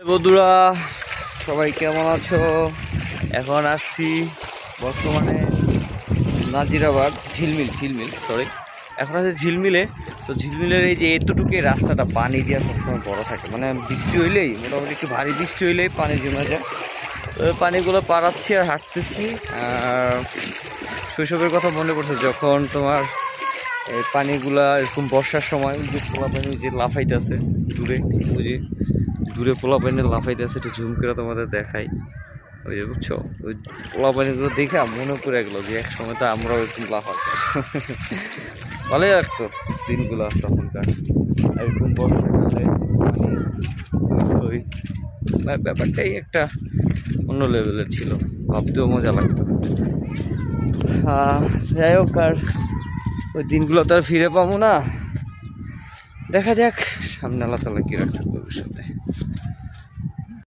বন্ধুরা সবাই কেমন আছো? এখন আসছি বর্তমানে নাজিরাবাদ ঝিলমিল সরি এখন আছে ঝিলমিলে। তো ঝিলমিলের এই যে এতটুকু রাস্তাটা পানি দিয়ে সবসময় বড় থাকে, মানে বৃষ্টি হইলেই মোটামুটি একটু ভারী বৃষ্টি হইলেই পানি জমে যায়। তো ওই পানিগুলো পাড়াচ্ছি আর হাঁটতেছি। আর শৈশবের কথা মনে পড়ছে যখন তোমার এই পানিগুলা এরকম বর্ষার সময় যে পোলা পানি যে লাফাইতেছে দূরে, ওই যে দূরে পোলা পানি লাফাইতেছে, একটু ঝুম করে তোমাদের দেখাই। ওই যে বুঝছো, ওই পোলা পানিগুলো দেখা মনে পড়ে গেলো যে এক সময় তো আমরাও এরকম লাফাতাম। ভালোই লাগতো দিনগুলো তখনকার। এরকম বর্ষাকালে ওই ব্যাপারটাই একটা অন্য লেভেলের ছিল, ভাবতেও মজা লাগতো। যাই হোক, আর ওই দিনগুলো তো আর ফিরে পাবো না। দেখা যাক সামনে আল্লাহ তাআলা কি রাখছে ভবিষ্যতে।